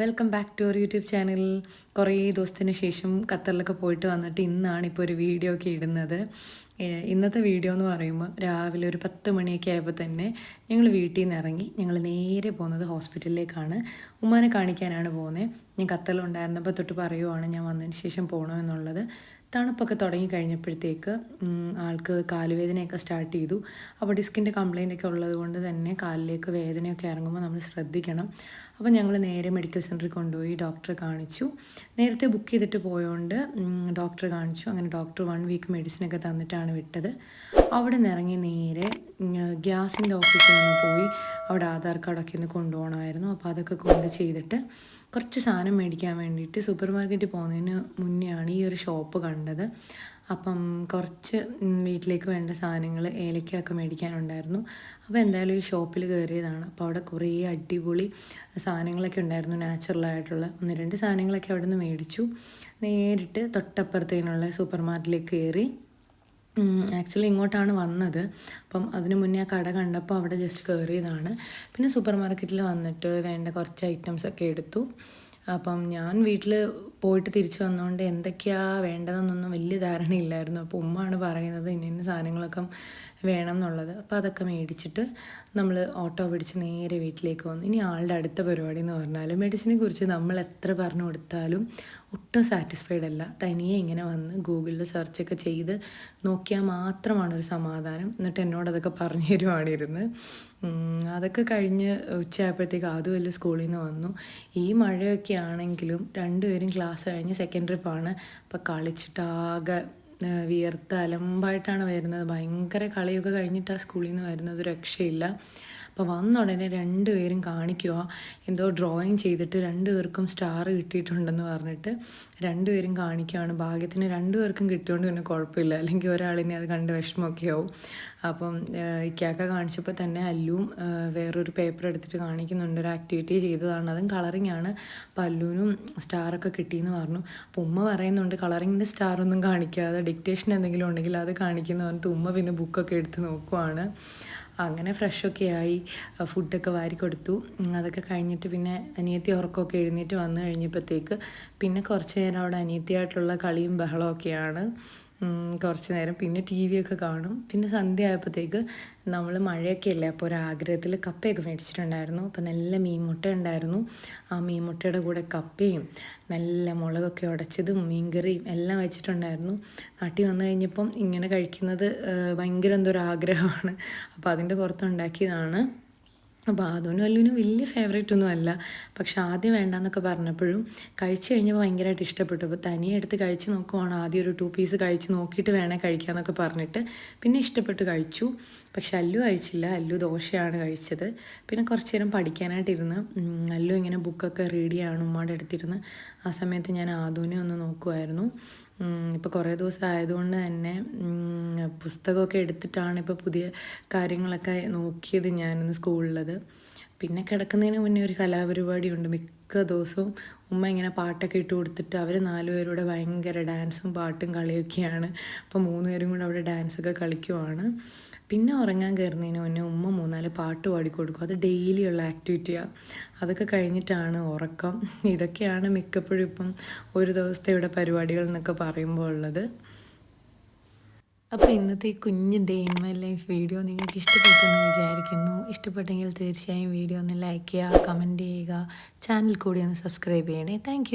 Welcome back to our YouTube channel. കുറേ ദിവസത്തിന് ശേഷം ഖത്തറിലൊക്കെ പോയിട്ട് വന്നിട്ട് ഇന്നാണ് ഇപ്പോൾ ഒരു വീഡിയോ ഒക്കെ ഇടുന്നത്. ഇന്നത്തെ വീഡിയോ എന്ന് പറയുമ്പോൾ രാവിലെ ഒരു 10 മണിയൊക്കെ ആയപ്പോൾ തന്നെ ഞങ്ങൾ വീട്ടിൽ നിന്ന് ഇറങ്ങി ഞങ്ങൾ നേരെ പോകുന്നത് ഹോസ്പിറ്റലിലേക്കാണ്. ഉമ്മാനെ കാണിക്കാനാണ് പോകുന്നത്. ഞാൻ ഖത്തറിലുണ്ടായിരുന്നപ്പോൾ തൊട്ട് പറയുവാണ് ഞാൻ വന്നതിന് ശേഷം പോകണമെന്നുള്ളത്. തണുപ്പൊക്കെ തുടങ്ങി കഴിഞ്ഞപ്പോഴത്തേക്ക് ആൾക്ക് കാലുവേദനയൊക്കെ സ്റ്റാർട്ട് ചെയ്തു. അപ്പോൾ ഡിസ്കിൻ്റെ കംപ്ലയിൻ്റ് ഒക്കെ ഉള്ളത് കൊണ്ട് തന്നെ കാലിലേക്ക് വേദനയൊക്കെ ഇറങ്ങുമ്പോൾ നമ്മൾ ശ്രദ്ധിക്കണം. അപ്പോൾ ഞങ്ങൾ നേരെ മെഡിക്കൽ സെൻറ്ററിൽ കൊണ്ടുപോയി ഡോക്ടറെ കാണിച്ചു. നേരത്തെ ബുക്ക് ചെയ്തിട്ട് പോയതുകൊണ്ട് ഡോക്ടറെ കാണിച്ചു. അങ്ങനെ ഡോക്ടർ 1 വീക്ക് മെഡിസിനൊക്കെ തന്നിട്ടാണ് വിട്ടത്. അവിടെ നിന്ന് ഇറങ്ങി നേരെ ഗ്യാസിൻ്റെ ഓഫീസിൽ നിന്ന് പോയി അവിടെ ആധാർ കാർഡൊക്കെ ഒന്ന് കൊണ്ടുപോകണമായിരുന്നു. അപ്പോൾ അതൊക്കെ കൊണ്ട് ചെയ്തിട്ട് കുറച്ച് സാധനം മേടിക്കാൻ വേണ്ടിയിട്ട് സൂപ്പർ മാർക്കറ്റിൽ പോകുന്നതിന് മുന്നെയാണ് ഈ ഒരു ഷോപ്പ് കണ്ടത്. അപ്പം കുറച്ച് വീട്ടിലേക്ക് വേണ്ട സാധനങ്ങൾ ഏലക്കൊക്കെ മേടിക്കാനുണ്ടായിരുന്നു. അപ്പോൾ എന്തായാലും ഈ ഷോപ്പിൽ കയറിയതാണ്. അപ്പോൾ അവിടെ കുറേ അടിപൊളി സാധനങ്ങളൊക്കെ ഉണ്ടായിരുന്നു. നാച്ചുറലായിട്ടുള്ള 1-2 സാധനങ്ങളൊക്കെ അവിടെ നിന്ന് മേടിച്ചു. നേരിട്ട് തൊട്ടപ്പുറത്തേനുള്ള സൂപ്പർ മാർക്കറ്റിലേക്ക് കയറി. ആക്ച്വലി ഇങ്ങോട്ടാണ് വന്നത്. അപ്പം അതിന് മുന്നേ ആ കട കണ്ടപ്പോൾ അവിടെ ജസ്റ്റ് കയറിയതാണ്. പിന്നെ സൂപ്പർ മാർക്കറ്റിൽ വന്നിട്ട് വേണ്ട കുറച്ച് ഐറ്റംസൊക്കെ എടുത്തു. അപ്പം ഞാൻ വീട്ടിൽ പോയിട്ട് തിരിച്ചു വന്നതുകൊണ്ട് എന്തൊക്കെയാണ് വേണ്ടതെന്നൊന്നും വലിയ ധാരണയില്ലായിരുന്നു. അപ്പോൾ ഉമ്മയാണ് പറയുന്നത് ഇന്ന സാധനങ്ങളൊക്കെ വേണം എന്നുള്ളത്. അപ്പോൾ അതൊക്കെ മേടിച്ചിട്ട് നമ്മൾ ഓട്ടോ പിടിച്ച് നേരെ വീട്ടിലേക്ക് വന്നു. ഇനി ആളുടെ അടുത്ത പരിപാടി എന്ന് പറഞ്ഞാൽ മെഡിസിനെ കുറിച്ച് നമ്മൾ എത്ര പറഞ്ഞു കൊടുത്താലും ഒട്ടും സാറ്റിസ്ഫൈഡ് അല്ല. തനിയെ ഇങ്ങനെ വന്ന് ഗൂഗിളിൽ സെർച്ചൊക്കെ ചെയ്ത് നോക്കിയാൽ മാത്രമാണൊരു സമാധാനം. എന്നിട്ട് എന്നോട് അതൊക്കെ പറഞ്ഞു തരുവാണിരുന്ന്. അതൊക്കെ കഴിഞ്ഞ് ഉച്ചയായപ്പോഴത്തേക്ക് അതുമല്ല സ്കൂളിൽ നിന്ന് വന്നു. ഈ മഴയൊക്കെ ആണെങ്കിലും രണ്ടുപേരും ക്ലാസ് കഴിഞ്ഞ് സെക്കൻഡ് ട്രിപ്പാണ്. അപ്പോൾ കളിച്ചിട്ടാകെ വിയർത്ത് അലമ്പായിട്ടാണ് വരുന്നത്. ഭയങ്കര കളിയൊക്കെ കഴിഞ്ഞിട്ടാണ് സ്കൂളിൽ നിന്ന് വരുന്നത്, ഒരു രക്ഷയില്ല. അപ്പോൾ വന്ന ഉടനെ രണ്ടുപേരും കാണിക്കുക എന്തോ ഡ്രോയിങ് ചെയ്തിട്ട് 2 പേർക്കും സ്റ്റാർ കിട്ടിയിട്ടുണ്ടെന്ന് പറഞ്ഞിട്ട് രണ്ടുപേരും കാണിക്കുകയാണ്. ഭാഗ്യത്തിന് 2 പേർക്കും കിട്ടിയോണ്ട് പിന്നെ കുഴപ്പമില്ല, അല്ലെങ്കിൽ ഒരാളിനെ അത് കണ്ട് വിഷമമൊക്കെ ആവും. അപ്പം ഇക്കാക്ക കാണിച്ചപ്പോൾ തന്നെ അല്ലുവും വേറൊരു പേപ്പർ എടുത്തിട്ട് കാണിക്കുന്നുണ്ട്. ഒരു ആക്ടിവിറ്റി ചെയ്തതാണ്, അതും കളറിങ് ആണ്. അപ്പോൾ അല്ലുവിനും സ്റ്റാറൊക്കെ കിട്ടിയെന്ന് പറഞ്ഞു. അപ്പോൾ ഉമ്മ പറയുന്നുണ്ട് കളറിങ്ങിൻ്റെ സ്റ്റാറൊന്നും കാണിക്കാതെ ഡിക്റ്റേഷൻ എന്തെങ്കിലും ഉണ്ടെങ്കിൽ അത് കാണിക്കുന്നു പറഞ്ഞിട്ട് ഉമ്മ പിന്നെ ബുക്കൊക്കെ എടുത്ത് നോക്കുവാണ്. അങ്ങനെ ഫ്രഷൊക്കെ ആയി ഫുഡൊക്കെ വാരി കൊടുത്തു. അതൊക്കെ കഴിഞ്ഞിട്ട് പിന്നെ അനിയത്തി ഉറക്കമൊക്കെ എഴുന്നേറ്റ് വന്നു കഴിഞ്ഞപ്പോഴത്തേക്ക് പിന്നെ കുറച്ച് നേരം അവിടെ അനിയത്തിയായിട്ടുള്ള കളിയും ബഹളമൊക്കെയാണ്. കുറച്ച് നേരം പിന്നെ ടി വിയൊക്കെ കാണും. പിന്നെ സന്ധ്യ ആയപ്പോഴത്തേക്ക് നമ്മൾ മഴയൊക്കെ അല്ലേ, അപ്പോൾ ഒരാഗ്രഹത്തിൽ കപ്പയൊക്കെ മേടിച്ചിട്ടുണ്ടായിരുന്നു. അപ്പോൾ നല്ല മീൻമുട്ട ഉണ്ടായിരുന്നു. ആ മീൻമുട്ടയുടെ കൂടെ കപ്പയും നല്ല മുളകൊക്കെ ഉടച്ചതും മീൻകറിയും എല്ലാം വെച്ചിട്ടുണ്ടായിരുന്നു. നാട്ടിൽ വന്നു കഴിഞ്ഞപ്പം ഇങ്ങനെ കഴിക്കുന്നത് ഭയങ്കര എന്തോ ഒരു ആഗ്രഹമാണ്. അപ്പോൾ അതിൻ്റെ പുറത്തുണ്ടാക്കിയതാണ്. അപ്പോൾ അതൊന്നും അല്ലുവിനും വലിയ ഫേവറേറ്റ് ഒന്നും അല്ല. പക്ഷെ ആദ്യം വേണ്ടാന്നൊക്കെ പറഞ്ഞപ്പോഴും കഴിച്ച് കഴിഞ്ഞപ്പോൾ ഭയങ്കരമായിട്ട് ഇഷ്ടപ്പെട്ടു. അപ്പോൾ തനിയെ എടുത്ത് കഴിച്ച് നോക്കുവാണ്. ആദ്യം ഒരു 2 പീസ് കഴിച്ച് നോക്കിയിട്ട് വേണേൽ കഴിക്കാമെന്നൊക്കെ പറഞ്ഞിട്ട് പിന്നെ ഇഷ്ടപ്പെട്ട് കഴിച്ചു. പക്ഷെ അല്ലു കഴിച്ചില്ല. അല്ലു ദോശയാണ് കഴിച്ചത്. പിന്നെ കുറച്ച് നേരം പഠിക്കാനായിട്ടിരുന്ന് അല്ലു ഇങ്ങനെ ബുക്കൊക്കെ റീഡ് ചെയ്യാണ് ഉമ്മയുടെ അടുത്തിരുന്ന്. ആ സമയത്ത് ഞാൻ ആദൂനെ ഒന്ന് നോക്കുമായിരുന്നു. ഇപ്പോൾ കുറേ ദിവസം ആയതുകൊണ്ട് തന്നെ പുസ്തകമൊക്കെ എടുത്തിട്ടാണ് ഇപ്പോൾ പുതിയ കാര്യങ്ങളൊക്കെ നോക്കിയത് ഞാനിന്ന് സ്കൂളിലത്. പിന്നെ കിടക്കുന്നതിന് മുന്നേ ഒരു കലാപരിപാടിയുണ്ട്. മിക്ക ദിവസവും ഉമ്മ ഇങ്ങനെ പാട്ടൊക്കെ ഇട്ട് കൊടുത്തിട്ട് അവർ 4 പേരുടെ ഭയങ്കര ഡാൻസും പാട്ടും കളിയൊക്കെയാണ്. അപ്പോൾ 3 പേരും കൂടെ അവിടെ ഡാൻസൊക്കെ കളിക്കുവാണ്. പിന്നെ ഉറങ്ങാൻ കയറുന്നതിന് മുന്നേ ഉമ്മ 3-4 പാട്ട് പാടിക്കൊടുക്കും. അത് ഡെയിലിയുള്ള ആക്ടിവിറ്റിയാണ്. അതൊക്കെ കഴിഞ്ഞിട്ടാണ് ഉറക്കം. ഇതൊക്കെയാണ് മിക്കപ്പോഴും ഇപ്പം ഒരു ദിവസത്തെ ഇവിടെ പരിപാടികൾ എന്നൊക്കെ പറയുമ്പോൾ ഉള്ളത്. അപ്പോൾ ഇന്നത്തെ ഈ കുഞ്ഞ് day in my life video നിങ്ങൾക്ക് ഇഷ്ടപ്പെട്ടെന്ന് വിചാരിക്കുന്നു. ഇഷ്ടപ്പെട്ടെങ്കിൽ തീർച്ചയായും വീഡിയോ ഒന്ന് ലൈക്ക് ചെയ്യുക, കമൻറ്റ് ചെയ്യുക, ചാനൽ കൂടി ഒന്ന് സബ്സ്ക്രൈബ് ചെയ്യണേ. താങ്ക്